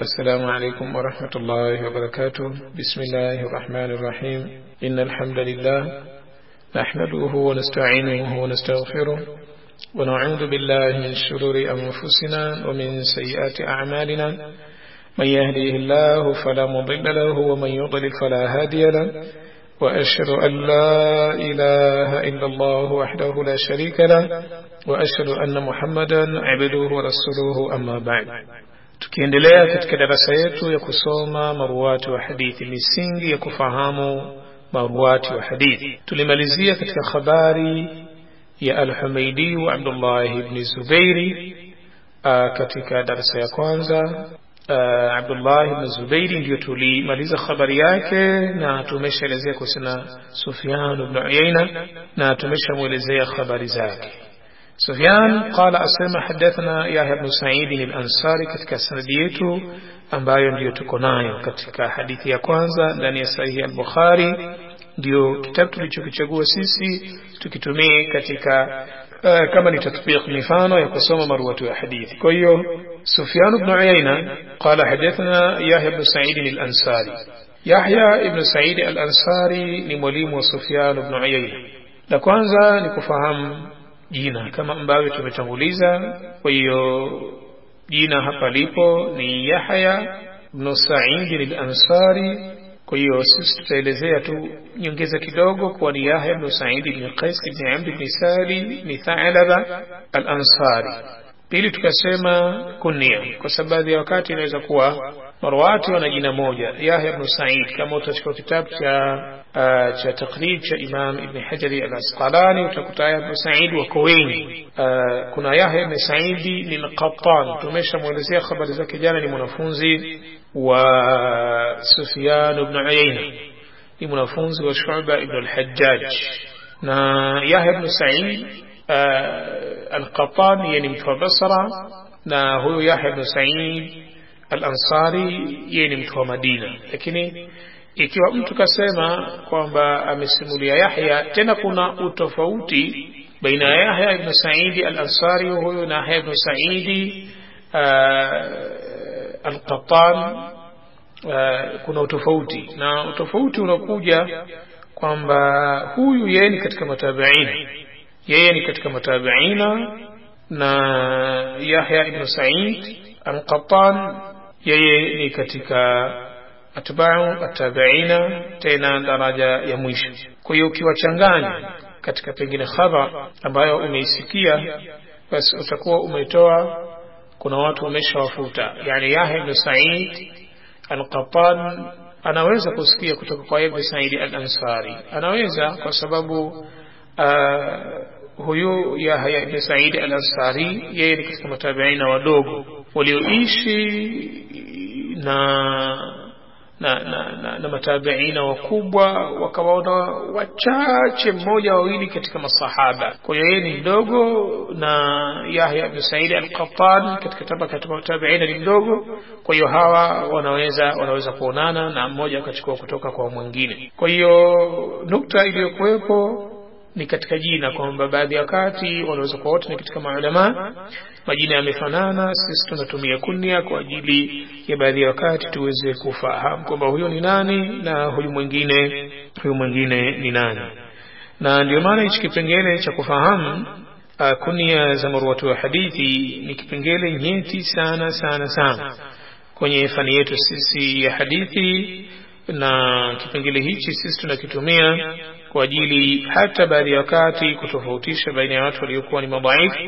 السلام عليكم ورحمة الله وبركاته. بسم الله الرحمن الرحيم. إن الحمد لله نحمده ونستعينه ونستغفره ونعوذ بالله من شرور أنفسنا ومن سيئات أعمالنا. من يهديه الله فلا مضل له ومن يضلل فلا هادي له، وأشهد أن لا إله إلا الله وحده لا شريك له، وأشهد أن محمدا عبده ورسوله. أما بعد، tukiendelea katika darasa yetu ya kusoma maruwati wa hadithi, misingi ya kufahamu maruwati wa hadithi, tulimalizia katika habari ya Al-Humaydi wa Abdullah ibn Zubairi. Katika darasa ya kwanza Abdullah ibn Zubairi ndio tulimaliza habari yake, na tumeshaelezea kuhusiana Sufyan ibn Uyayna na tumeshamuelezea habari zake. Sufyan qala asema hadathana Yahya ibn Sa'id al-Ansari, katika sanadi yetu ambayo ndio tuko nayo katika hadithi ya kwanza ndani ya sahihi al-Bukhari, ndio kitabu tulichokichagua sisi tukitumia katika kama ni tatbiq mifano ya kusoma maruwatu ya hadithi. Kwa hiyo Sufyan ibn Uyayna qala hadathana Yahya ibn Sa'id al-Ansari. Yahya ibn Sa'id al-Ansari ni mwalimu wa Sufyan ibn Uyayna. La kwanza ni kufahamu jina kama ambavyo tumetanguliza. Kwa hiyo jina hapa lipo ni Yahya ibn Sa'id al-Ansari. Kwa hiyo sisi tutaelezea tu nyongeza kidogo kwa ni Yahya ibn Sa'id ibn Qais ibn Amr ibn Salim ibn Tha'laba al-Ansari. Pili tukasema kunia, kwa sababu ya wakati inaweza kuwa marwati wana jina moja Yahya ibn Sa'id. Kama utachukua kitabu cha taqrib cha Imam Ibn Hajar al-Asqalani utakuta Yahya ibn Sa'id wako wengi. Kuna Yahya ibn Sa'id ni Qattan, tumeshamuelezea habari zake jana, ni mwanafunzi wa Sufyan ibn Uyayna, ni mwanafunzi wa Shu'ba ibn al-Hajjaj. Na Yahya ibn Sa'id al-Qattan yani mtu wa Basra, na huyo Yahya ibn Sa'id al-Ansari yeye ni mtu wa Madina. Lakini ikiwa mtu kasema kwamba amesimulia Yahya, tena kuna utofauti baina ya Yahya ibn Sa'id al-Ansari huyo na Yahya ibn Sa'id al-Qattan. Kuna utofauti, na utofauti unakuja kwamba huyu yeye ni katika matabiina, na Yahya ibn Sa'id al-Qattan yeye ni katika atba'u at-tabi'ina, tena daraja ya mwisho. Kwa hiyo ukiwachanganya katika pengine khabar ambayo umeisikia, basi utakuwa umetoa, kuna watu wameshawafuta. Yani Yahya ibn Sa'id al-Qattan anaweza kusikia kutoka kwa Ibn Sa'id al-Ansari, anaweza, kwa sababu huyu Yahya ibn Sa'id al-Ansari yeye ni katika matabiina wadogo walioishi na matabiina wakubwa, wakawaona wachache mmoja wawili katika masahaba. Kwa hiyo yeye ni mdogo, na Yahya ibn Sa'id al-Qattan katika tabaka ya matabiina ni mdogo. Kwa hiyo hawa wanaweza kuonana na mmoja akachukua kutoka kwa mwingine. Kwa hiyo nukta iliyokuwepo ni katika jina, kwamba baadhi ya wakati wanaweza kuwa wote ni katika maulama, majina yamefanana. Sisi tunatumia kunia kwa ajili ya baadhi ya wakati tuweze kufahamu kwamba huyo ni nani na huyu mwingine ni nani. Na ndio maana hichi kipengele cha kufahamu kunia za marwatu wa hadithi ni kipengele nyeti sana sana sana kwenye fani yetu sisi ya hadithi, na kipengele hichi sisi tunakitumia kwa ajili hata baadhi ya wakati kutofautisha baina ya watu waliokuwa ni madhaifu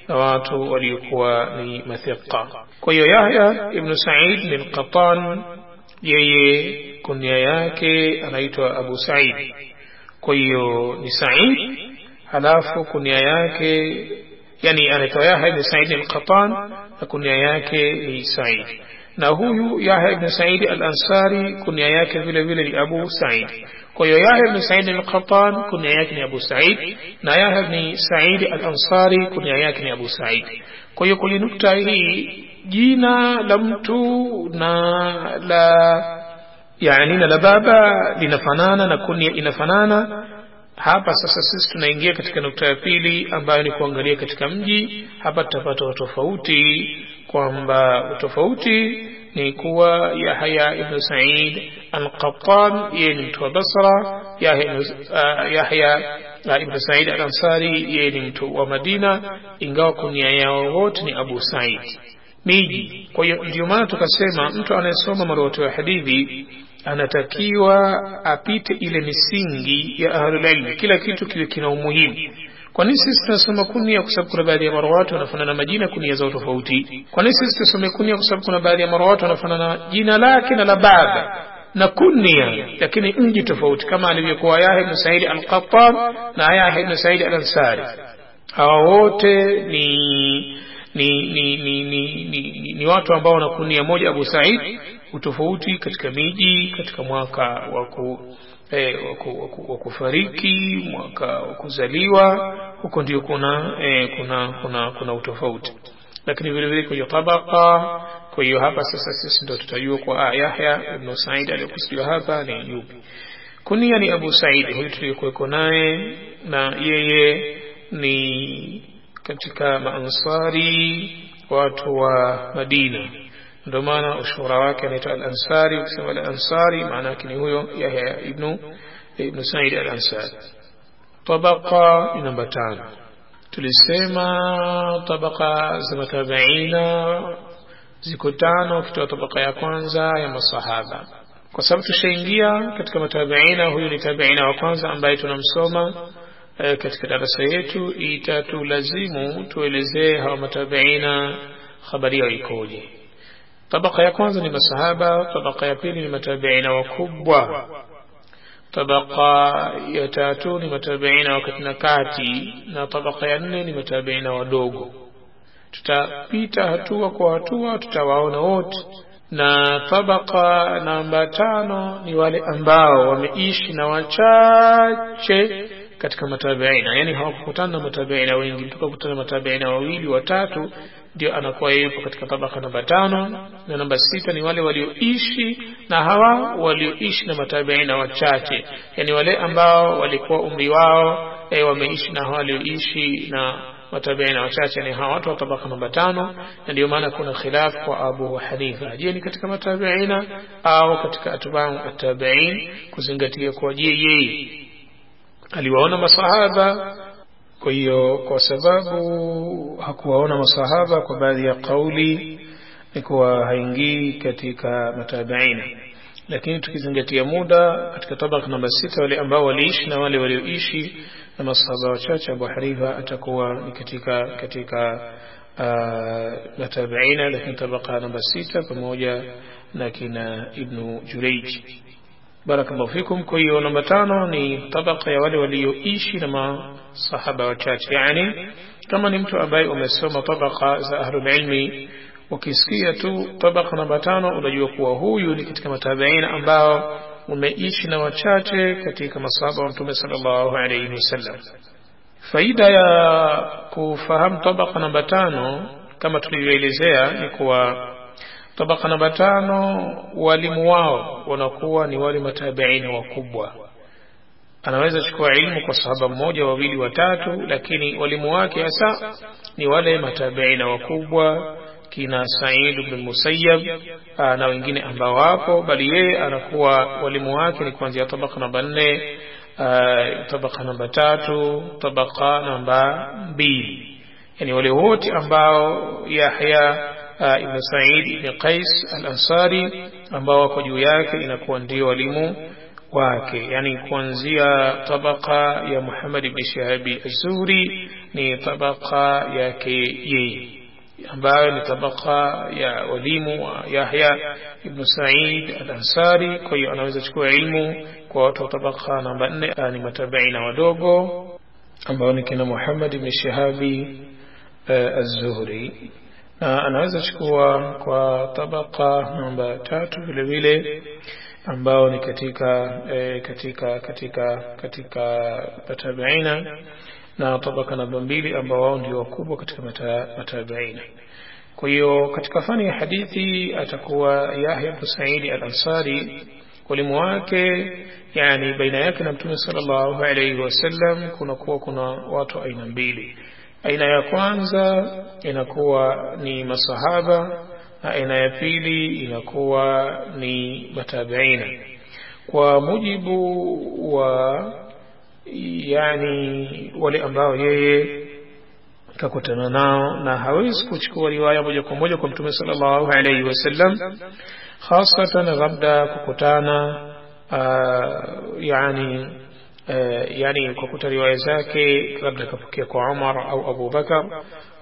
na watu waliokuwa ni mathiqa. Kwa hiyo Yahya ibn Sa'id al-Qattan yeye kunia yake anaitwa Abu Sa'id. Kwa hiyo ni Sa'id, halafu kunia yake yani anaitwa Yahya ibn Sa'id al-Qattan na kunia yake ni Sa'id. Na huyu Yahya ibn Sa'id al-Ansari kunia yake vile vile ni Abu Sa'id. Kwa hiyo Yahya ibn Sa'id al-Qattan kunia yake ni Abu Sa'id, na Yahya ibn Sa'id al-Ansari kunia yake ni Abu Sa'id. Kwa hiyo kwenye nukta hii jina la mtu na la baba linafanana na kunia inafanana. Hapa sasa sisi tunaingia katika nukta ya pili ambayo ni kuangalia katika mji. Hapa tutapata utofauti, kwamba utofauti ni kuwa Yahya ibn Sa'id al-Qattan yeye ni mtu wa Basra, Yahya ibn Sa'id al-Ansari yeye ni mtu wa Madina, ingawa kunia yao wote ni Abu Sa'id miji. Kwa hiyo ndio maana tukasema mtu anayesoma marwatu ya hadithi anatakiwa apite ile misingi ya ahlul ilm, kila kitu kiwe kina umuhimu. Kwa nini sisi tunasoma kunia? Kwa sababu kuna baadhi ya marwatu wanafanana majina, kunia zao tofauti. Kwa nini sisi tunasoma kunia? Kwa sababu kuna baadhi ya marwatu wanafanana jina lake na la baba na kunia, lakini mji tofauti, kama alivyokuwa Yahya ibn Sa'id al-Qattan na Yahya ibn Sa'id al-Ansari. Hawa wote ni watu ambao wanakunia moja Abu Sa'id, utofauti katika miji, katika mwaka wa kufariki, mwaka wa kuzaliwa, huko ndio kuna utofauti. Lakini vile vile kwa tabaka. Kwa hiyo hapa sasa sisi ndio tutajua kwa Yahya ibn Sa'id aliyokusudiwa hapa ni yupi. Kunia ni Abu Sa'id, huyu tulikuwa naye, na yeye ni katika maansari, watu wa Madina. Ndio maana ushura wake anaitwa al-Ansari. Ukisema al-Ansari maana yake ni huyo Yahya ibn Sa'id al-Ansari. Tabaka namba 5. Tulisema tabaka za matabiina ziko 5, ukitoa tabaka ya kwanza ya masahaba. Kwa sababu tushaingia katika matabiina, huyu ni tabiina wa kwanza ambaye tunamsoma katika darasa yetu, itatulazimu tuelezee hawa matabiina habari yao ikoje. Tabaka ya kwanza ni masahaba, tabaka ya pili ni matabiina wakubwa, tabaka ya tatu ni matabiina wakati na kati, na tabaka ya 4 ni matabiina wadogo. Tutapita hatua kwa hatua, tutawaona wote. Na tabaka namba 5 ni wale ambao wameishi na wachache katika matabiina, yani hawakukutana na matabiina wengi, tukakutana matabiina 2 watatu, ndio anakuwa yupo katika tabaka namba 5. Na namba 6 ni wale walioishi na hawa walioishi na matabiina wachache, yani wale ambao walikuwa umri wao wameishi na hawa walioishi na matabiina wachache, ni hawa watu wa tabaka namba 5. Na ndio maana kuna khilaf kwa Abu Hanifa, je ni katika matabiina au katika atba'u at-tabi'in, kuzingatia kwa je yeye aliwaona masahaba. Kwa hiyo kwa sababu hakuwaona masahaba, kwa baadhi ya kauli ni kuwa haingii katika matabiina. Lakini tukizingatia muda, katika tabaka namba 6 wale ambao waliishi na wale walioishi na masahaba wachache, Abu Hanifa atakuwa ni katika matabiina. Lakini tabaka namba 6 pamoja na kina Ibn Jurayj. Barakallahu fikum. Kwa hiyo namba 5 ni tabaka ya wale walioishi na masahaba wachache, yani kama ni mtu ambaye umesoma tabaka za ahlul ilmi, ukisikia tu tabaka namba 5 unajua kuwa huyu ni katika matabiina ambao umeishi na wachache katika masahaba wa Mtume sallallahu alayhi wasallam. Faida ya kufahamu tabaka namba 5 kama tulivyoelezea ni kuwa tabaka namba 5 walimu wao wanakuwa ni wale matabiina wakubwa. Anaweza chukua ilmu kwa sahaba mmoja, wawili, watatu, lakini walimu wake hasa ni wale matabiina wakubwa, kina Sa'id ibn Musayyab na wengine ambao wapo, bali yeye anakuwa walimu wake ni kuanzia tabaka namba 4, tabaka namba 3, tabaka namba 2, yani wale wote ambao Yahya ibn Sa'id ibn Qais al-Ansari ambao wako juu yake inakuwa ndio walimu wake. Yani kuanzia tabaka ya Muhammad ibn Shihab az-Zuhri ni tabaka yake yeye, ambayo ni tabaka ya walimu wa Yahya ibn Sa'id al-Ansari. Kwa hiyo anaweza chukua ilmu kwa watu wa tabaka namba 4, ni matabiina wadogo ambao ni kina Muhammad ibn Shihab az-Zuhri, na anaweza chukua kwa tabaka namba 3 vile vile ambao ni katika matabiina, na tabaka namba 2 ambao wao ndio wakubwa katika matabiina. Kwa hiyo katika fani ya hadithi atakuwa Yahya ibn Sa'id al-Ansari, walimu wake yani baina yake na Mtume sallallahu alayhi wasallam kuna watu aina 2. Aina ya kwanza inakuwa ni masahaba, aina ya pili inakuwa ni matabiina kwa mujibu wa yani wale ambao yeye kakutana nao na hawezi kuchukua riwaya moja kwa moja kwa Mtume sallallahu alayhi wasallam, hasatan labda kukutana yani kukuta riwaya zake labda kapokea kwa Umar au Abu Bakar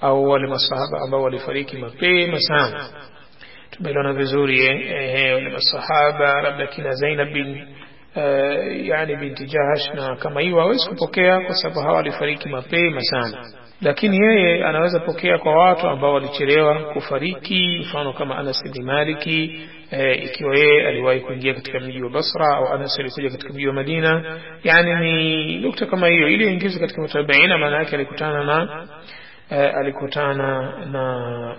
au wale masahaba ambao walifariki mapema sana. Tumeelewana vizuri wale masahaba labda kina Zainab bin yani binti Jahash na kama hiyo hawezi kupokea kwa sababu hawa walifariki mapema sana, lakini yeye anaweza pokea kwa watu ambao walichelewa kufariki, mfano kama Anas bin Maliki ikiwa yeye aliwahi kuingia katika mji wa Basra au Anas alikuja katika mji wa Madina. Yani ni nukta kama hiyo ili ingizwe katika matabiina, maana yake alikutana na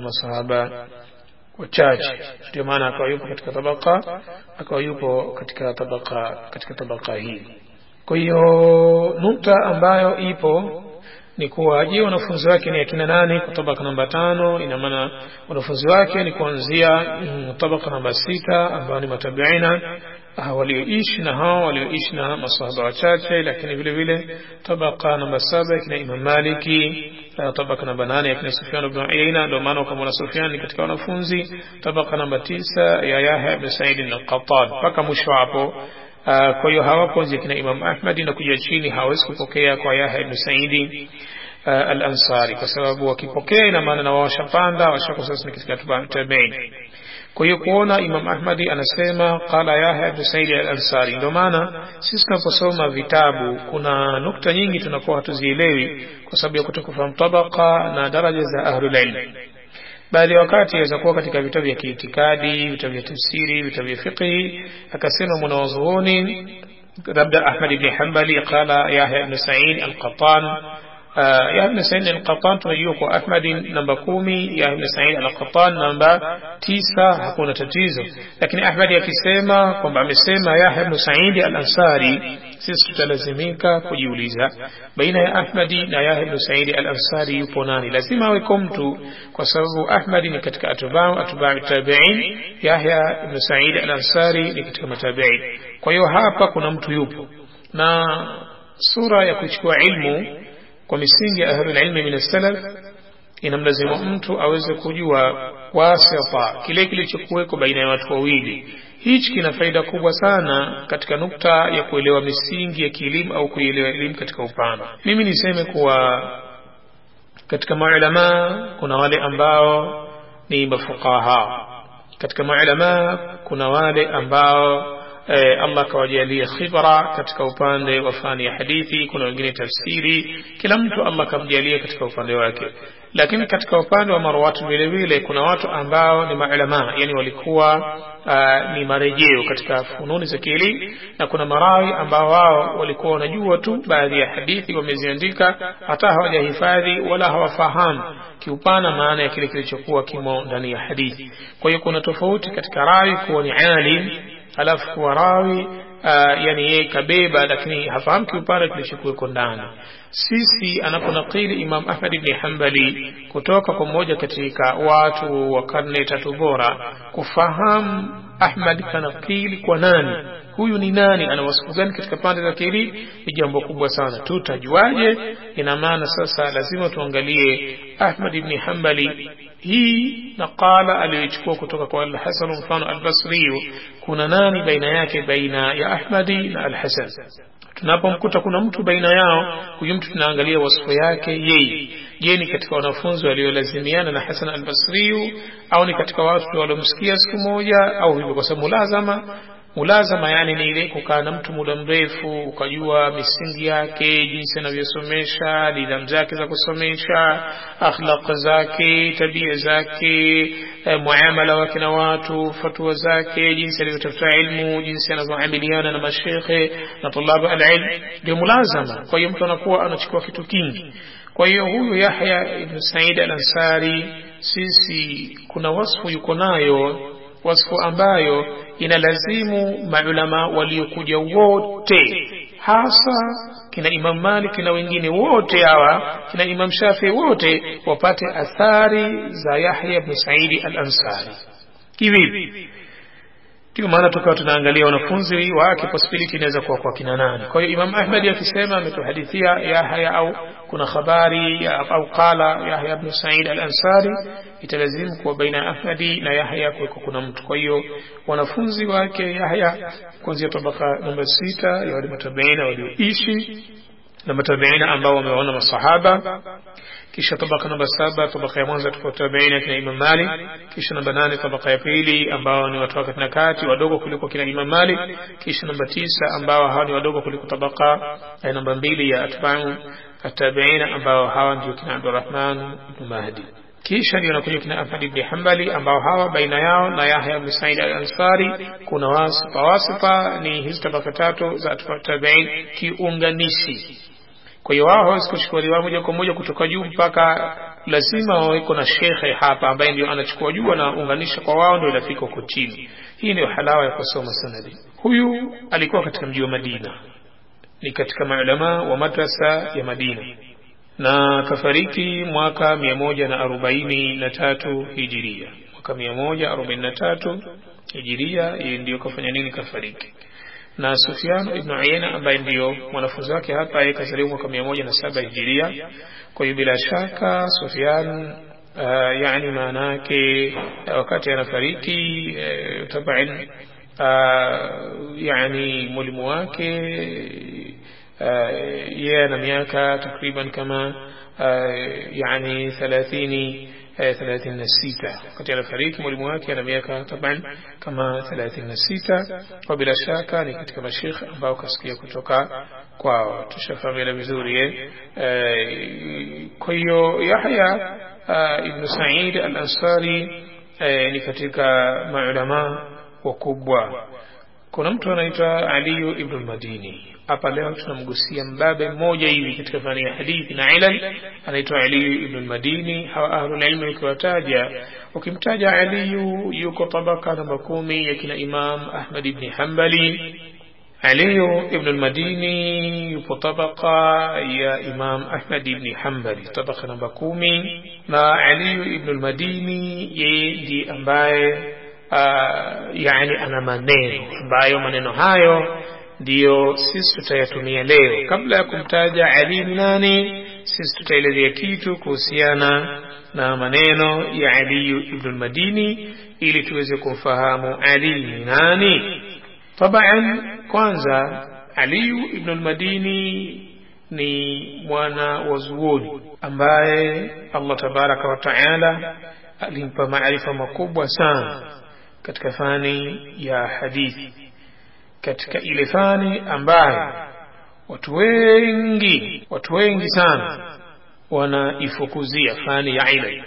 masahaba wachache, ndio maana akawa yupo katika tabaka hii. Kwa hiyo nukta ambayo ipo ni kuwa je, wanafunzi wake ni akina nani kwa tabaka namba 5? Ina maana wanafunzi wake ni kuanzia tabaka namba 6 ambao ni matabiina walioishi na masahaba wachache, lakini vile vile tabaka namba 7 kina Imam Maliki, tabaka namba 8 kina Sufyan ibn Uyayna, ndio maana kama Sufyan ni katika wanafunzi, tabaka namba 9 ya Yahya ibn Sa'id al-Qattan mpaka mwisho hapo. Kwa hiyo hawapo kina Imam Ahmad na kuja chini hawezi kupokea kwa Yahya ibn Sa'id al-Ansari, kwa sababu wakipokea ina maana na wao washako sasa katika tabi'in. Kwa hiyo kuona Imam Ahmad anasema qala Yahya ibn Sa'id al-Ansari, ndio maana sisi tunaposoma vitabu kuna nukta nyingi tunakuwa hatuzielewi kwa sababu ya kutokufahamu tabaka na daraja za ahlul ilm. Baadhi wakati yaweza kuwa katika vitabu vya kiitikadi, vitabu vya tafsiri, vitabu vya fiqh, akasema mwanazuoni labda Ahmad ibn Hanbali qala Yahya ibn Sa'id al-Qattan. Yahya ibn Sa'id al-Qattan tunajua kwa Ahmad namba 10, Yahya ibn Sa'id al-Qattan namba 9, hakuna tatizo. Lakini Ahmad akisema kwamba amesema Yahya ibn Sa'id al-Ansari, sisi tutalazimika kujiuliza baina ya Ahmad na Yahya ibn Sa'id al-Ansari yupo nani? Lazima awe mtu, kwa sababu Ahmad ni katika atba'u tabi'in, Yahya ibn Sa'id al-Ansari ni katika matabi'in. Kwa hiyo hapa kuna mtu yupo, na sura ya kuchukua ilmu kwa misingi ya ahlul ilmi min as-salaf inamlazimu mtu aweze kujua wasita, kile kilichokuweko baina ya watu wawili. Hichi kina faida kubwa sana katika nukta ya kuelewa misingi ya kielimu au kuelewa elimu katika upana. Mimi niseme kuwa katika maulama kuna wale ambao ni mafuqaha, katika maulama kuna wale ambao Allah kawajalia khibra katika upande wa fani ya hadithi, kuna wengine tafsiri, kila mtu Allah kamjalia katika upande wake. Lakini katika upande wa marwatu vile vile kuna watu ambao ni maulama, yani walikuwa ni marejeo katika fununi za kielimu, na kuna marawi ambao wao walikuwa wanajua tu baadhi ya hadithi wameziandika, hata hawajahifadhi wala hawafahamu kiupana maana ya kile kilichokuwa kimo ndani ya hadithi. Kwa hiyo kuna tofauti katika rawi kuwa ni alim alafu kuwa rawi yani yeye kabeba lakini hafahamu kiupana kilichokuwa ndani. Sisi anaponakili Imam Ahmad ibn Hanbali kutoka kwa mmoja katika watu wa karne 3 bora, kufahamu Ahmad kanakili kwa nani, huyu ni nani, ana wasifu gani katika pande za kielimu, ni jambo kubwa sana. Tutajuaje? Ina maana sasa lazima tuangalie Ahmad ibn Hanbali hii nakala aliyochukua kutoka kwa Al-Hasan mfano Al-Basri, kuna nani baina yake, baina ya Ahmadi na Al-Hasan. Tunapomkuta kuna mtu baina yao, huyu mtu tunaangalia wasifu yake yeye. Je, ni katika wanafunzi waliolazimiana na Hasan Al-Basri au ni katika watu waliomsikia siku moja au hivyo? Kwa sababu mulazama yani ni ile kukaa na mtu muda mrefu ukajua misingi yake, jinsi anavyosomesha, nidhamu zake za kusomesha, akhlaq zake, tabia zake, muamala wake na watu, fatwa zake, jinsi alivyotafuta ilmu, jinsi anavyoamiliana na mashekhe na tulabu al-ilm, ndio mulazama. Kwa hiyo mtu anakuwa anachukua kitu kingi. Kwa hiyo huyu Yahya ibn Sa'id al-Ansari, sisi kuna wasfu yuko nayo, wasfu ambayo inalazimu maulama waliokuja wote, hasa kina Imam Malik na wengine wote hawa, kina Imam Shafi wote wapate athari za Yahya ibn Sa'id al-Ansari. Kivipi? Ndio maana tukawa tunaangalia wanafunzi wake possibility inaweza kuwa kwa kina nani. Kwa hiyo Imam Ahmad akisema ametuhadithia Yahya au kuna habari au qala Yahya ibn Sa'id al-Ansari, italazimu kuwa baina Ahmadi na Yahya kuna mtu. Kwa hiyo wanafunzi wake Yahya kuanzia tabaka namba 6 ya wale matabiina walioishi na matabiina ambao wameona masahaba, kisha tabaka namba 7 tabaka ya mwanzo tupo tabiina kina Imam Malik, kisha namba 8 tabaka ya pili ambao ni watu wakati na kati wadogo kuliko kina Imam Malik, kisha namba 9 ambao hawa ni wadogo kuliko tabaka ya namba 2 ya atba'u at-tabiina ambao hawa ndio kina Abdurrahman ibn Mahdi. Kisha ndio nakuja kina Ahmad ibn Hanbali ambao hawa baina yao na Yahya ibn Sa'id al-Ansari kuna wasifa ni hizi tabaka tatu za tabi'in kiunganishi. Kwa hiyo wao hawezi kuchukua moja kwa moja kutoka juu mpaka, lazima waweko na shekhe hapa ambaye ndio anachukua juu na unganisha kwa wao ndio inafika huko chini. Hii ndio halawa ya kusoma sanadi. Huyu alikuwa katika mji wa Madina, ni katika maulama wa madrasa ya Madina, na kafariki mwaka 143 hijiria. Mwaka 143 hijiria yeye ndio kafanya nini, kafariki. Na Sufyan ibn Uyayna ambaye ndio mwanafunzi wake hapa, yeye kazaliwa mwaka 107 hijiria. Kwa hiyo bila shaka Sufyan yani maana yake wakati anafariki taban yani mwalimu wake yeye ana miaka takriban kama yani 36 wakati anafariki mwalimu wake ana miaka taban kama 36. Kwa bila shaka ni katika mashekhe ambao kasikia kutoka kwao, tushafahamu vizuri. Kwa hiyo Yahya ibn Sa'id al-Ansari ni katika maulama wakubwa. Kuna mtu anaitwa Ali ibn al-Madini. Hapa leo tunamgusia mbabe mmoja hivi katika fani ya hadithi na ilal, anaitwa Ali ibn al-Madini. Hawa ahlul ilm ukiwataja, ukimtaja Ali yuko tabaka namba 10 ya kina Imam Ahmad ibn Hanbali. Ali ibn al-Madini yupo tabaka ya Imam Ahmad ibn Hanbali, tabaka namba 10. Na Ali ibn al-Madini yeye ndiye ambaye yani ana maneno ambayo maneno hayo ndio sisi tutayatumia leo. Kabla ya kumtaja Ali ni nani, sisi tutaelezea kitu kuhusiana na maneno ya Ali ibn al-Madini ili tuweze kumfahamu Ali ni nani. Taban kwanza Ali ibn al-Madini ni mwana wa zuoni ambaye Allah tabaraka wa taala alimpa maarifa makubwa sana katika fani ya hadithi, katika ile fani ambayo watu wengi sana wanaifukuzia, fani ya ilmu.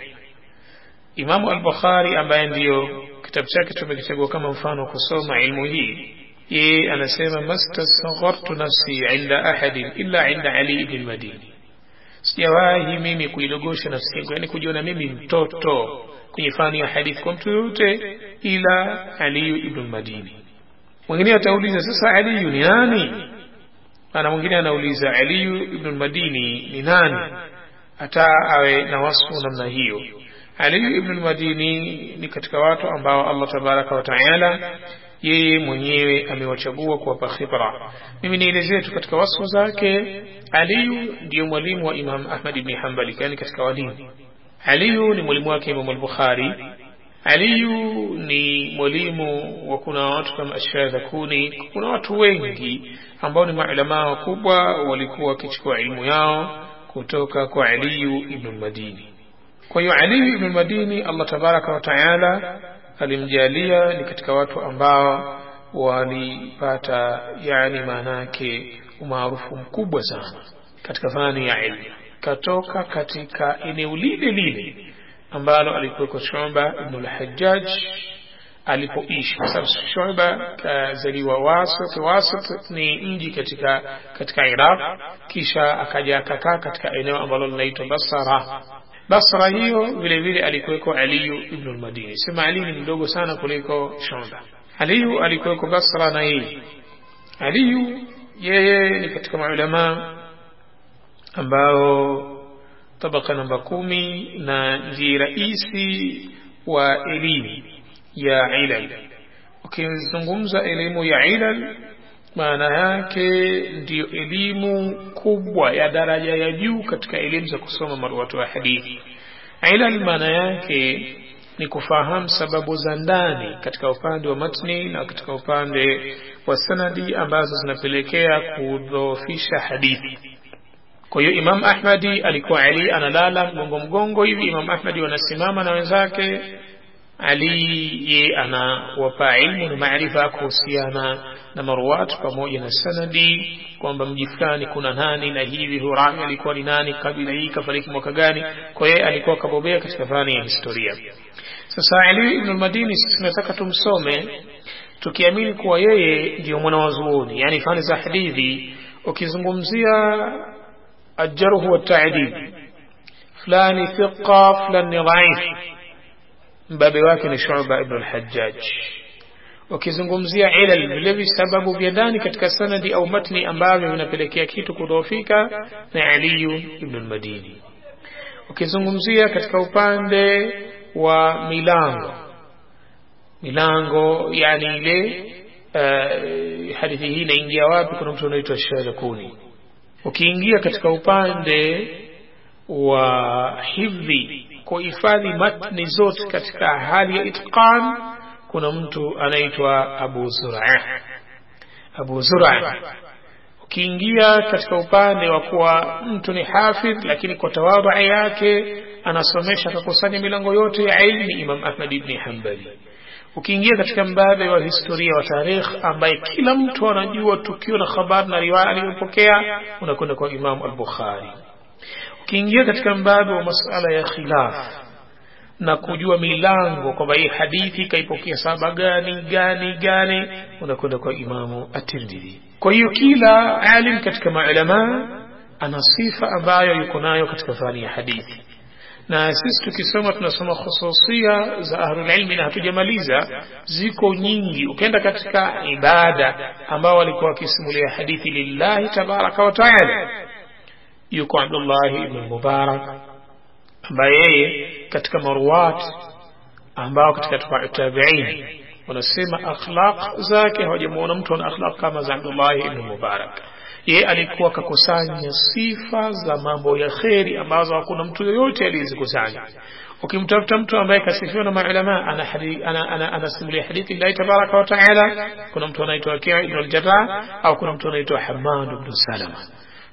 Imam al-Bukhari ambaye ndio kitabu chake tumekichagua kama mfano wa kusoma ilmu hii, yeye anasema mastasaghartu nafsi inda ahadin illa inda Ali ibn al-Madini. Sijawahi mimi kuidogosha nafsi yangu, yani kujiona mimi mtoto kwenye fani ya hadithi kwa mtu yote ila Ali ibn al-Madini. Mwingine atauliza sasa Ali ni nani? Ana mwingine anauliza Ali ibn al-Madini ni nani hata awe na wasfu namna hiyo. Ali ibn al-Madini ni katika watu ambao Allah tabaraka wa taala yeye mwenyewe amewachagua kuwapa khibra. Mimi nielezee tu katika wasfu zake. Ali ndio mwalimu wa Imam Ahmad ibn Hanbali, yani katika walimu. Ali ni mwalimu wake Imam al-Bukhari. Ali ni mwalimu wa kuna watu kama Ash-Shadhakuni. Kuna watu wengi ambao ni maulama wakubwa walikuwa wakichukua elimu yao kutoka kwa Ali ibn al-Madini. Kwa hiyo Ali ibn al-Madini Allah tabaraka wa taala alimjalia ni katika watu ambao walipata yani manake umaarufu mkubwa sana katika fani ya ilmu. Katoka katika eneo lile ambalo alikuwa Shu'ba ibn al-Hajjaj alipoishi, kwa sababu Shu'ba kazaliwa Wasit ni mji katika Iraq, kisha akaja akakaa katika eneo ambalo linaitwa Basra. Hiyo vile vile alikuwa Ali ibn al-Madini. Sema Ali ni mdogo sana kuliko Shu'ba. Ali alikuwa Basra, na yeye ni katika maulama ambao tabaka namba 10 na ndiye raisi wa elimu ya ilal. Ukizungumza elimu ya ilal, maana yake ndio elimu kubwa ya daraja ya juu katika elimu za kusoma marwatu wa hadithi. Ilal maana yake ni kufahamu sababu za ndani katika upande wa matni na katika upande wa sanadi ambazo zinapelekea kudhoofisha hadithi. Kwa hiyo Imam Ahmadi alikuwa Ali analala mgongo hivi, Imam Ahmadi wanasimama na wenzake, Ali ye anawapa ilmu na maarifa kuhusiana na marwat pamoja na sanadi, kwamba mji fulani kuna nani na hivi, Hurawi alikuwa ni nani, kabila hii kafariki mwaka gani. Kwa hiyo alikuwa kabobea katika fani ya historia. Sasa Ali ibn al-Madini tunataka tumsome tukiamini kuwa yeye ndio mwanawazuoni, yani fani za hadithi. Ukizungumzia الجرح والتعديل fulani thiqa fulani dhaif, mbabe wake ni Shu'ba ibn al-Hajjaj. Ukizungumzia ilal, vile sababu vya ndani katika sanadi au matni ambavyo vinapelekea kitu kudhoofika, na Ali ibn al-Madini. Ukizungumzia katika upande wa milango yani ile hadithi hii inaingia wapi, kuna mtu anaitwa Shaykuni. Ukiingia katika upande wa hifdhi, kuhifadhi matni zote katika hali ya itqan, kuna mtu anaitwa Abu Zur'a. Ukiingia katika upande wa kuwa mtu ni hafidh lakini kwa tawadhu yake anasomesha akakusanya milango yote ya ilmu, Imam Ahmad ibn Hanbali. Ukiingia katika mbabe wa historia wa tarikh, ambaye kila mtu anajua tukio na habari na riwaya aliyopokea, unakwenda kwa Imam al-Bukhari. Ukiingia katika mbabe wa masala ya khilaf na kujua milango kwamba hii hadithi kaipokea saba gani, unakwenda kwa Imam at-Tirmidhi. Kwa hiyo kila alim katika maulama ana sifa ambayo yuko nayo katika fani ya hadithi. Na sisi tukisoma tunasoma khususia za ahlul ilmi na hatujamaliza, ziko nyingi. Ukienda katika ibada ambao walikuwa wakisimulia hadithi lillahi tabaraka wa taala, yuko Abdullah ibn Mubarak ambaye katika marwat ambao katika tabi'in wanasema akhlaq zake hawajamuona mtu ana akhlaq kama za Abdullah ibn Mubarak. Yeye alikuwa kakusanya sifa za mambo ya khairi ambazo hakuna mtu yoyote aliyezikusanya. Ukimtafuta mtu ambaye kasifiwa na maulama anasimulia hadithi Allah tabaraka wa taala, kuna mtu anaitwa Waki' ibn al-Jarrah au kuna mtu anaitwa Hammad ibn Salama.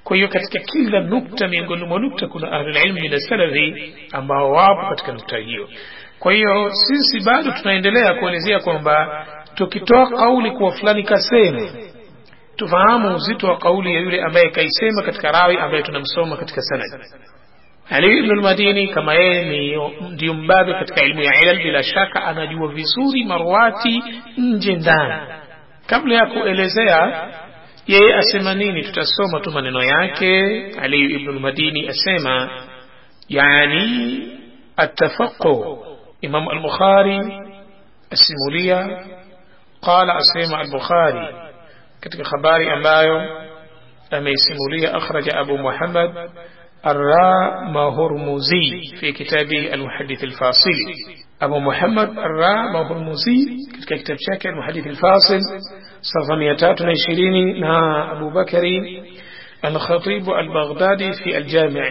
Kwa hiyo katika kila nukta miongoni mwa nukta kuna ahlul ilmi na salafi ambao wapo katika nukta hiyo. Kwa hiyo sisi bado tunaendelea kuelezea kwamba tukitoa kauli kwa fulani kasema, tufahamu uzito wa kauli ya yule ambaye kaisema katika rawi ambaye tunamsoma katika sanad. Ali ibn al-Madini kama yeye ndio mbabe katika elimu ya ilal, bila shaka anajua vizuri marwati nje ndani. Kabla ya kuelezea yeye asema nini, tutasoma tu maneno yake. Ali ibn al-Madini asema, yani at-tafaqquh. Imam al-Bukhari asimulia, qala asema al-Bukhari katika habari ambayo ameisimulia, akhraja Abu Muhammad الرامهرمزي في كتابه المحدث الفاصل. أبو محمد الرامهرمزي في كتاب شاكر المحدث الفاصل صفحة 220. نا أبو بكر الخطيب البغدادي في الجامع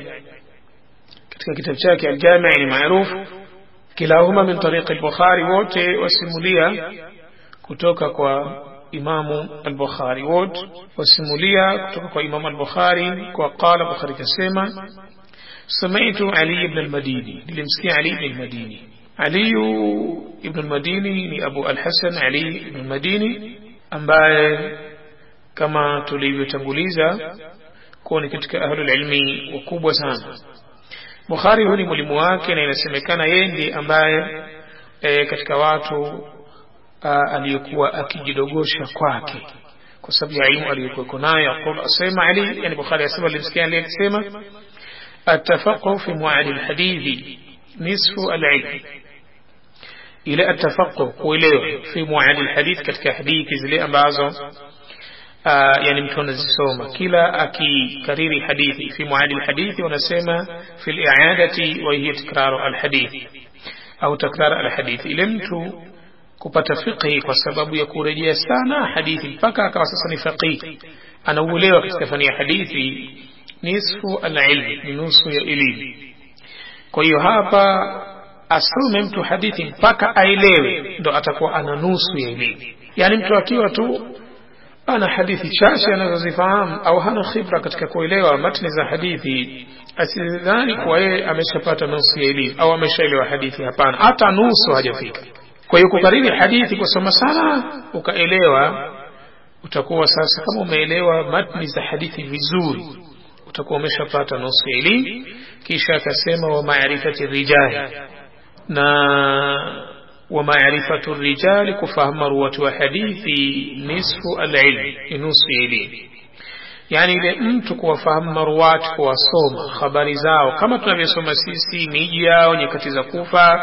في كتاب شاكر الجامع المعروف، كلاهما من طريق البخاري wote wasimulia kutoka kwa Imamu al-Bukhari, wote wasimulia kutoka kwa Imamu al-Bukhari kwa qala Bukhari kasema, sami'tu Ali ibn al-Madini, nilimsikia Ali ibn al-Madini. Ali ibn al-Madini ni Abu al-Hasan Ali ibn al-Madini ambaye kama tulivyotanguliza kwa ni katika ahlul ilmi wakubwa sana. Bukhari huyu ni mwalimu wake, na inasemekana yeye ndiye ambaye katika watu aliyekuwa akijidogosha kwake kwa sababu ya elimu aliyokuwa nayo. Yaqul asema Ali, yani Bukhari asema alimsikia Ali akisema, atafaqquh fi mu'ad al-hadithi nisfu al-ilm. Ile atafaqquh kuelewa fi mu'ad al-hadith, katika hadithi zile ambazo yani mtu anazisoma kila akikariri hadithi. Fi muadil hadithi wanasema fi al-i'adati wa hiya tikraru al-hadith au takrar al-hadith, ile mtu kupata fiqhi kwa sababu ya kurejea sana hadithi mpaka akawa sasa ni faqih, anauelewa katika fani ya hadithi. Nisfu al-ilm, ni nusu ya elimu. Kwa hiyo hapa asome mtu hadithi mpaka aelewe, ndo atakuwa ana nusu ya elimu. Yani mtu akiwa tu ana hadithi chache anazozifahamu au hana khibra katika kuelewa matni za hadithi, asidhani kwa yeye ameshapata nusu ya elimu au ameshaelewa hadithi. Hapana, hata nusu hajafika. Kwa hiyo kukariri hadithi, kusoma sana ukaelewa, utakuwa sasa kama umeelewa matni za hadithi vizuri, utakuwa umeshapata nusu ya elimu. Kisha akasema wa ma'rifati rijal, na wa ma'rifatu rijal, kufahamu watu wa hadithi, nisfu al-ilm, nusu ya elimu. Yani ile mtu kuwafahamu marwat, kuwasoma habari zao kama tunavyosoma sisi, miji yao, nyakati za kufa,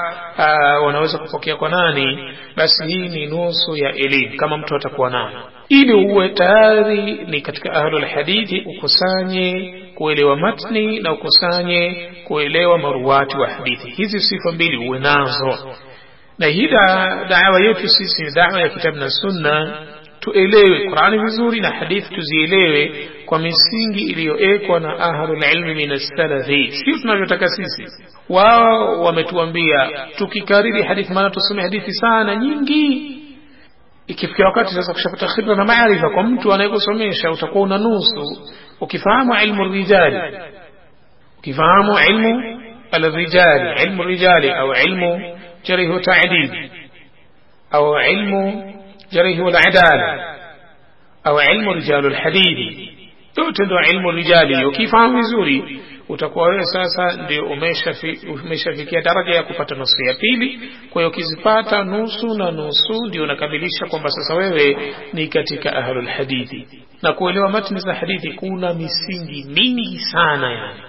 wanaweza kupokea kwa nani, basi hii ni nusu ya elimu kama mtu atakuwa nayo. Ili uwe tayari ni katika ahlul hadithi, ukusanye kuelewa matni na ukusanye kuelewa marwati wa hadithi. Hizi sifa mbili uwe nazo. Na hii da'wa yetu sisi ni da'wa ya kitabu na sunna, tuelewe Qur'ani vizuri na hadithi tuzielewe kwa misingi iliyowekwa na ahlul ilmi min as-salafi, sio tunavyotaka sisi. Wao wametuambia tukikariri hadithi, maana tusome hadithi sana nyingi, ikifikia wakati sasa kushapata khibra na maarifa kwa mtu anayekusomesha, utakuwa una nusu. Ukifahamu ilmu rijali, ukifahamu ilmu al-rijali, ilmu rijali au ilmu jarh wa ta'dil au ilmu jarh wa adala au ilmu rijal al-hadith, yote ndio ilmu rijali. Ukifahamu vizuri, utakuwa wewe sasa ndio umeshafikia daraja ya kupata nusu ya pili. Kwa hiyo ukizipata nusu na nusu, ndio unakamilisha kwamba sasa wewe ni katika ahlul hadithi. Na kuelewa matni za hadithi kuna misingi mingi sana yani,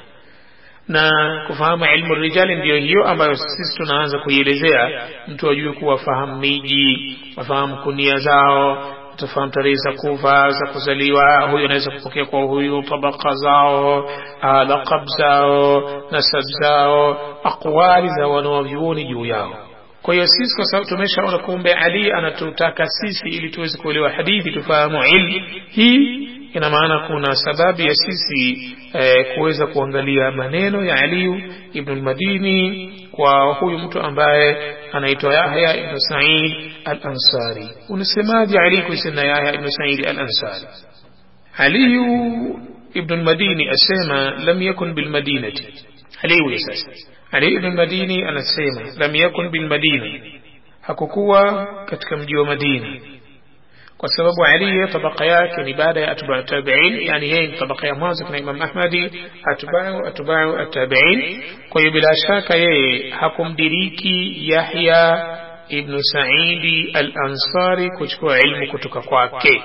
na kufahamu ilmu rijali ndio hiyo ambayo sisi tunaanza kuielezea. Mtu ajue kuwafahamu miji, afahamu kunia zao, atafahamu tarehe za kufa, za kuzaliwa, huyu anaweza kupokea kwa huyu, tabaka zao, laqab zao, nasab zao, aqwali za wanavyuoni juu yao. Kwa hiyo sisi kwa sababu tumeshaona kumbe Ali anatutaka sisi ili tuweze kuelewa hadithi tufahamu ilmu hii, ina maana kuna sababu ya sisi kuweza kuangalia maneno ya Ali ibn al-Madini kwa huyu mtu ambaye anaitwa Yahya ibn Sa'id al-Ansari. Unasemaje Ali kusema Yahya ibn Sa'id al-Ansari? Ali ibn al-Madini asema lam yakun bil madinati. Ali ibn al-Madini anasema lam yakun bil madina, hakukuwa katika mji wa Madina, kwa sababu Ali tabaka yake ni baada ya atba'u tabi'in, yani yeye ni tabaka ya mwanzo kana Imam Ahmadi, atba'u at-tabi'in. Kwa hiyo bila shaka yeye hakumdiriki Yahya ibn Sa'id al-Ansari kuchukua ilmu kutoka kwake.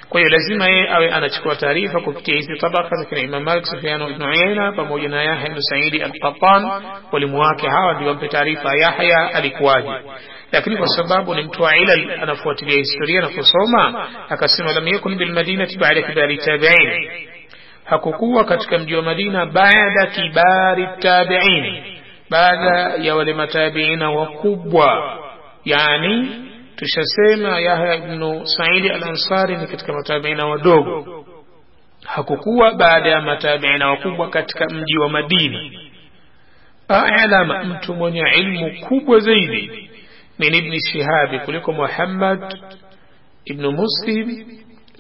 Kwa hiyo lazima yeye awe anachukua taarifa kupitia hizi tabaka za Imam Malik, Sufyan ibn Uyayna pamoja na Yahya ibn Sa'id al-Qattan. Walimu wake hawa ndio wampe taarifa Yahya alikuwaje. Lakini kwa sababu ni mtu wa ilal, anafuatilia historia na kusoma, akasema lam yakun bil madinati ba'da kibari tabi'in, hakukuwa katika mji wa Madina baada kibari tabi'in, baada ya wale matabiina wakubwa. Yani tushasema Yahya ibn Sa'id al-Ansari ni katika matabiina wadogo, hakukuwa baada ya matabiina wakubwa katika mji wa Madina. A'lama, mtu mwenye ilmu kubwa zaidi من ابن شهاب كلكم محمد ابن مسلم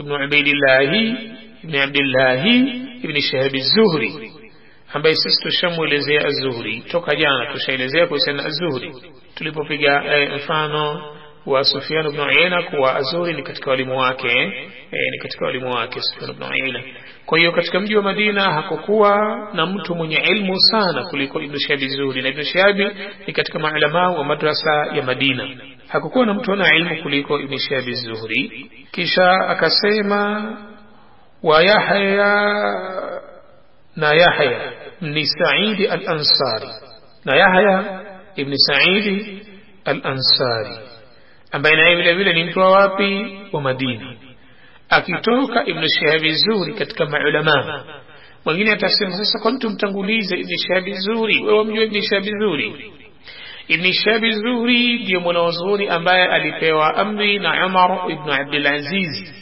ابن عبيد الله ابن عبد الله ابن شهاب الزهري، ambaye sisi tushamuelezea az-Zuhri toka jana, tushaelezea kuhusiana az-Zuhri tulipopiga mfano wa Sufyan ibn Uyayna kuwa az-Zuhri ni katika walimu wake, ni katika walimu wake Sufyan ibn Uyayna. Kwa hiyo katika mji wa Madina hakukuwa na mtu mwenye ilmu sana kuliko Ibn Shihab az-Zuhri, na Ibn Shihab ni katika maulama wa madrasa ya Madina. Hakukuwa na mtu ana ilmu kuliko Ibn Shihab az-Zuhri. Kisha akasema wa Yahya, na Yahya ibn Sa'id al-Ansari, na Yahya ibn Sa'id al-Ansari ambaye naye vile vile ni mtu wa wapi? Wa Madina. akitoka Ibn Shihab az-Zuhri katika maulama. Mwingine atasema sasa kwa nini tumtangulize Ibn Shihab az-Zuhri? Wewe mjue Ibn Shihab az-Zuhri. Ibn Shihab az-Zuhri ndiye mwanazuoni ambaye alipewa amri na Umar ibn Abdul Aziz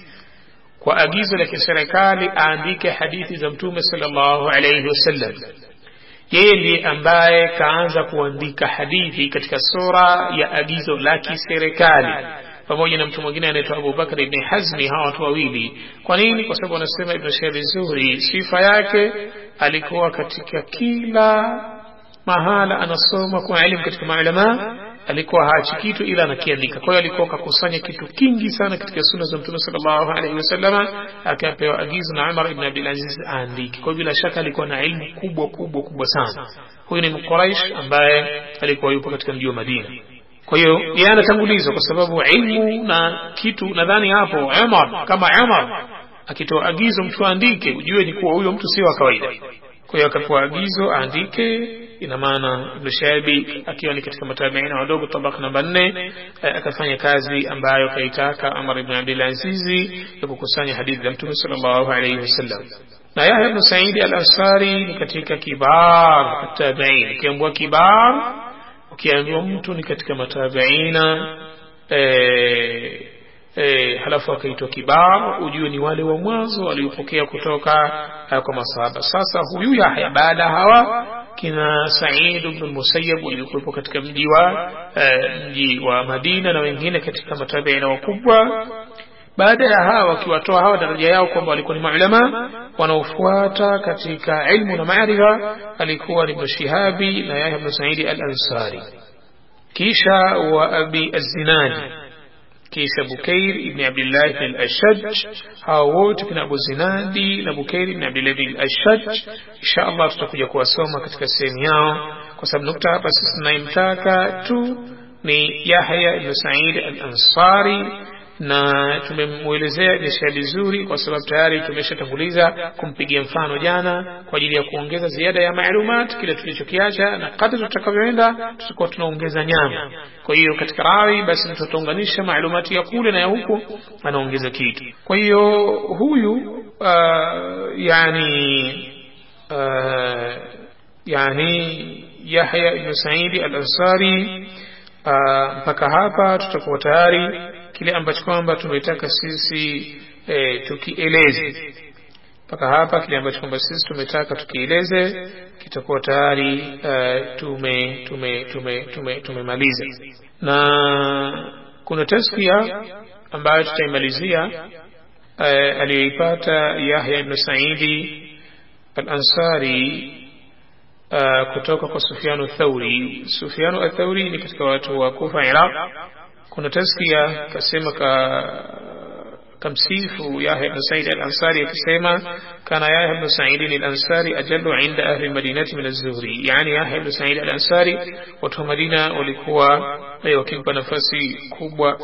kwa agizo la kiserikali aandike hadithi za Mtume sallallahu alayhi wasallam. Yeye ndiye ambaye kaanza kuandika hadithi katika sura ya agizo la kiserikali, pamoja na mtu mwingine anaitwa Abu Bakr ibn Hazmi. Hawa watu wawili. Kwa nini? Kwa sababu anasema Ibn Shihab az-Zuhri sifa yake alikuwa katika kila mahala anasoma kwa elimu katika maulama, alikuwa haachi kitu ila anakiandika. Kwa hiyo alikuwa kakusanya kitu kingi sana katika sunna za Mtume sallallahu alaihi wasallam, akapewa agizo na Umar ibn Abdul Aziz aandike. Kwa bila shaka alikuwa na elimu kubwa sana. Huyu ni Mquraish ambaye alikuwa yupo katika mji wa Madina. Kwa hiyo yeye anatangulizwa kwa sababu ilmu na kitu. Nadhani hapo Umar, kama Umar akitoa agizo mtu aandike, ujue ni kuwa huyo mtu sio wa kawaida. Kwa hiyo akapewa agizo aandike. Ina maana Ibn Shihab akiwa ni katika matabiina wadogo tabaka namba 4 akafanya kazi ambayo kaitaka Umar ibn Abdul Aziz ya kukusanya hadithi za Mtume sallallahu alayhi wasallam. Na Yahya ibn Sa'id al-Ansari ni katika kibar at-tabi'in. Kiambwa kibar, ukiambiwa mtu ni katika matabiina halafu akaitwa kibar, ujue ni wale wa mwanzo waliopokea kutoka kwa masahaba. Sasa huyu Yahya baada hawa kina Sa'id ibn Musayyab walikuwa katika mji wa Madina na wengine katika matabiina wakubwa. Baada ya hawa wakiwatoa hawa daraja yao kwamba walikuwa ni maulama, wanaofuata katika ilmu na maarifa alikuwa Ibn Shihab na Yahya ibn Sa'id al-Ansari, kisha wa Abi az-Zinadi, kisha Bukair ibn Abdullah ibn al-Ashaj. Hao wote kina Abu Zinadi na Bukair ibn Abdullah ibn al-Ashaj insha Allah tutakuja kuwasoma katika sehemu yao, kwa sababu nukta hapa sisi tunaimtaka tu ni Yahya ibn Sa'id al-Ansari, na tumemuelezea Ibn Shihab az-Zuhri kwa sababu tayari tumeshatanguliza kumpigia mfano jana kwa ajili ya kuongeza ziada ya maalumat kile tulichokiacha, na kadri tutakavyoenda tutakuwa tunaongeza nyama. Kwa hiyo katika rawi basi tutaunganisha maalumati ya kule na ya huko, anaongeza kitu. Kwa hiyo huyu yani Yahya ibn Sa'id al-Ansari, mpaka hapa tutakuwa tayari kile ambacho kwamba tumetaka sisi tukieleze. Mpaka hapa kile ambacho kwamba sisi tumetaka tukieleze kitakuwa tayari tumemaliza. Na kuna tazkia ambayo tutaimalizia aliyoipata Yahya ibn Sa'id al-Ansari kutoka kwa Sufyan ath-Thawri. Sufyan ath-Thawri ni katika watu wa Kufa, Iraq. Kuna tazkia kasema kamsifu Yahya ibn Sa'id al-Ansari akisema kana Yahya ibn Sa'id al-Ansari ajallu 'inda ahli al-Madinati min az-Zuhri. Yani Yahya ibn Sa'id al-Ansari watu wa Madina walikuwa wakimpa nafasi kubwa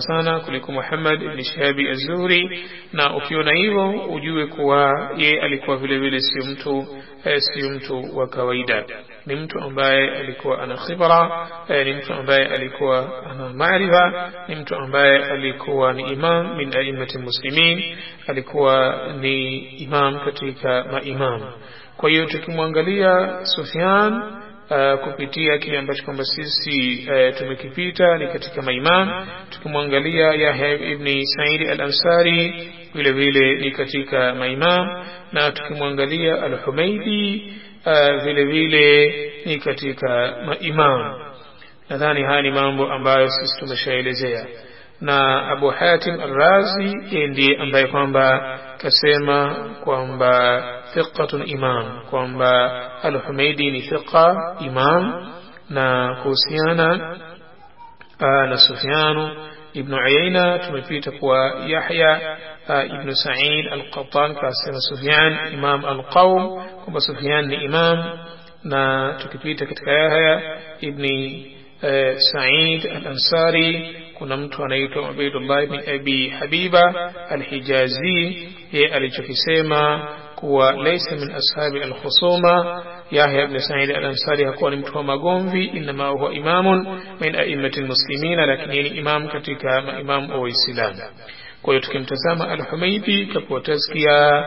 sana kuliko Muhammad ibn Shihab az-Zuhri. Na ukiona hivyo ujue kuwa yeye alikuwa vile vile si mtu wa kawaida, ni mtu ambaye alikuwa ana khibra, ni mtu ambaye alikuwa ana maarifa, ni mtu ambaye alikuwa ni imam min a'immati muslimin, alikuwa ni imam katika maimam. Kwa hiyo tukimwangalia Sufyan kupitia kile ambacho kwamba sisi tumekipita ni katika maimam, tukimwangalia Yahya ibn Sa'id al-Ansari vile vile ni katika maimam, na tukimwangalia al-Humaydi vile vile ni katika maimam. Nadhani haya ni mambo ambayo sisi tumeshaelezea. Na Abu Hatim al-Razi ndiye ambaye kwamba kasema kwamba thiqatun imam, kwamba al-Humaydi ni thiqa imam. Na kuhusiana na Sufyan ibn Uyayna tumepita kwa Yahya ibn Sa'id al-Qattan kasema Sufyan imam al-qawm, kwamba Sufyan ni imam. Na tukipita katika Yahya ibn Sa'id al-Ansari kuna mtu anaitwa Ubaydullah ibn Abi Habiba al-Hijazi, yeye alichokisema kuwa laysa min ashabi al-khusuma. Yahya ibn Sa'id al-Ansari hakuwa ni mtu wa magomvi, inma huwa imamun min a'immati al-muslimin, lakini ni imam katika maimamu wa Uislamu. Kwa hiyo tukimtazama al-Humaydi kapewa tazkia,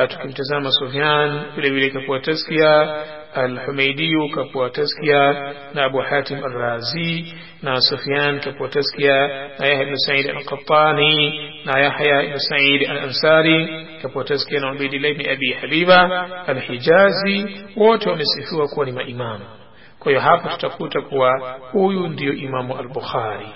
tukimtazama Sufyan vile vile kapewa tazkia, al-Humaydi kapewa tazkia na Abu Hatim al-Razi, na Sufyan kapewa tazkia na Yahya ibn Sa'id al-Qattani, na Yahya ibn Sa'id al-Ansari kapewa tazkia na Ubaydillah ibn Abi Habiba al-Hijazi. Wote wamesifiwa kuwa ni maimamu. Kwa hiyo hapa tutakuta kuwa huyu ndio Imamu al-Bukhari.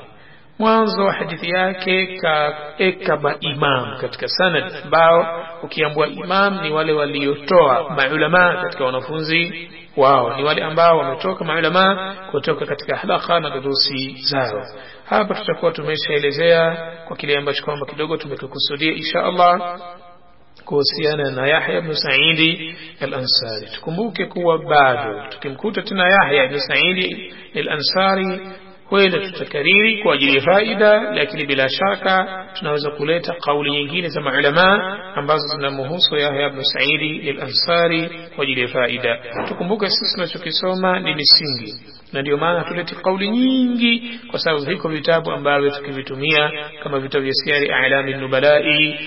Mwanzo wa hadithi yake kaeka maimam katika sanad, ambao ukiambua imam ni wale waliotoa maulama katika wanafunzi wao, ni wale ambao wametoka maulama kutoka katika halaka na durusi zao. Hapa tutakuwa tumeshaelezea kwa kile ambacho kwamba kidogo tumekusudia insha Allah kuhusiana na Yahya ibn Sa'id al-Ansari. Tukumbuke kuwa bado tukimkuta tena Yahya ibn Sa'id al-Ansari kweli tutakariri kwa ajili ya faida, lakini bila shaka tunaweza kuleta kauli nyingine za maulama ambazo zinamhusu Yahya ibn Sa'id al-Ansari kwa ajili ya faida. Tukumbuke sisi tunachokisoma ni misingi, na ndio maana tulete kauli nyingi, kwa sababu viko vitabu ambavyo tukivitumia kama vitabu vya Siyar A'lam an-Nubalai,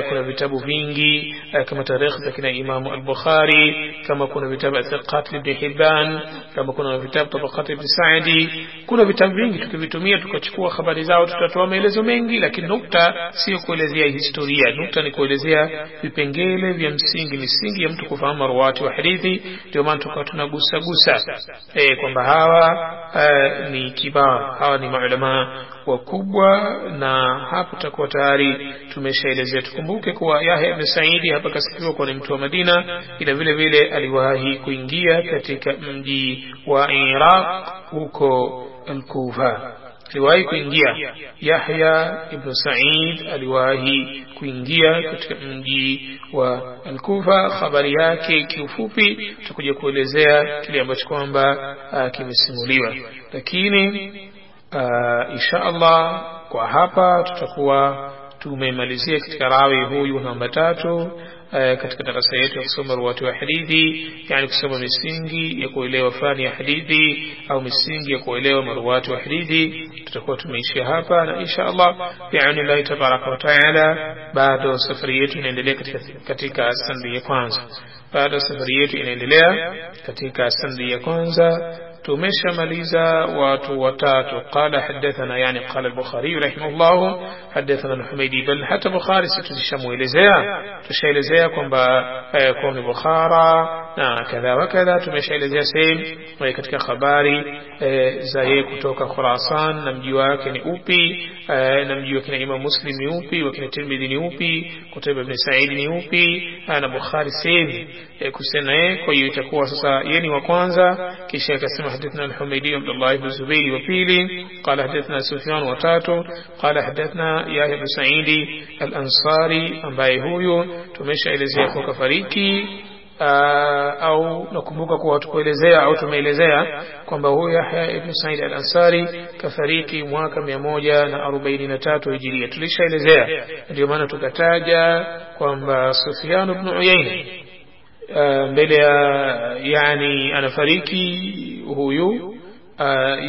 kuna vitabu vingi kama tarikh za kina Imam al-Bukhari, kama kuna vitabu Thiqat ibn Hibban, kama kuna vitabu Tabaqat ibn Sa'di, kuna vitabu vingi tukivitumia tukachukua habari zao tutatoa maelezo mengi, lakini nukta sio kuelezea historia. Nukta ni kuelezea vipengele vya misingi ya mtu kufahamu ruwati wa hadithi. Ndio maana tukawa tunagusa kwamba hawa ni kibar, hawa ni maulama wakubwa, na hapo tutakuwa tayari tumeshaelezea. Tukumbuke kuwa Yahya ibn Sa'id hapa kasifiwa kwa ni mtu wa Madina, ila vile vile aliwahi kuingia katika mji wa Iraq huko al-Kufa. Aliwahi kuingia Yahya ibn Sa'id, aliwahi kuingia katika mji wa al-Kufa. Habari yake kiufupi tutakuja kuelezea kile ambacho kwamba kimesimuliwa, lakini insha Allah kwa hapa tutakuwa tumemalizia katika rawi huyu namba 3 katika darasa yetu ya kusoma ruwati wa hadithi, yani kusoma misingi ya kuelewa fani ya hadithi au misingi ya kuelewa maruwati wa hadithi. Tutakuwa tumeishia hapa, na insha Allah bi'aunillahi tabaraka wa taala bado safari yetu inaendelea katika sandi ya kwanza. Bado safari yetu inaendelea katika sandi ya kwanza. tumeshamaliza watu watatu. Qala hadathana, yani qala al-Bukhari rahimahullah hadathana al-Humaydi, bal hata Bukhari tushaelezea kwamba kwa ni Bukhara na kadha wa kadha. Tumeshaelezea sehemu katika habari za yeye kutoka Khurasan na mji wake ni upi, na mji wake na Imam Muslim ni upi, wakina Tirmidhi ni upi, Qutayba ibn Sa'id ni upi, na Bukhari sehemu kusema yeye. Kwa hiyo itakuwa sasa yeye ni wa kwanza, kisha akasema hadathana al-Humaydi Abdullah ibn Zubayr wa pili, qala hadathana Sufyan wa tatu, qala hadathana Yahya ibn Sa'id al-Ansari, ambaye huyo tumeshaelezea kwa kafariki au nakumbuka kwa tukuelezea au tumeelezea kwamba huyu Yahya ibn Sa'id al-Ansari kafariki mwaka 143 Hijiria. Tulishaelezea, ndio maana tukataja kwamba Sufyan ibn Uyayna mbele yani anafariki huyu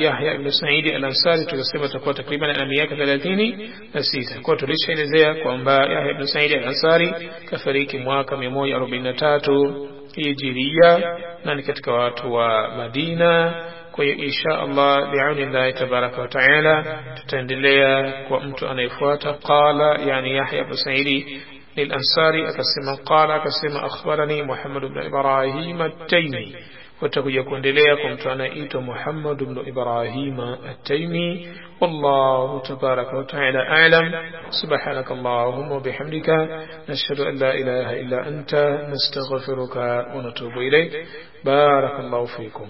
Yahya ibn Sa'id al-Ansari, tukasema takuwa takriban ana miaka 36. Kwa tulishaelezea kwamba Yahya ibn Sa'id al-Ansari kafariki mwaka 143 Hijiria na ni katika watu wa Madina. Kwa hiyo insha Allah bi'aunillahi tabaraka wa ta'ala tutaendelea kwa mtu anayefuata. Qala, yani Yahya ibn Sa'id al-Ansari akasema, qala akasema, akhbarani Muhammad ibn Ibrahim at-Taymi. Watakuja kuendelea kwa mtu anaitwa Muhammad ibn Ibrahim at-Taymi. Wallahu tabaraka wa ta'ala a'lam. Subhanaka Allahumma wa bihamdika nashhadu an la ilaha illa anta nastaghfiruka wa natubu ilayk. Barakallahu fikum.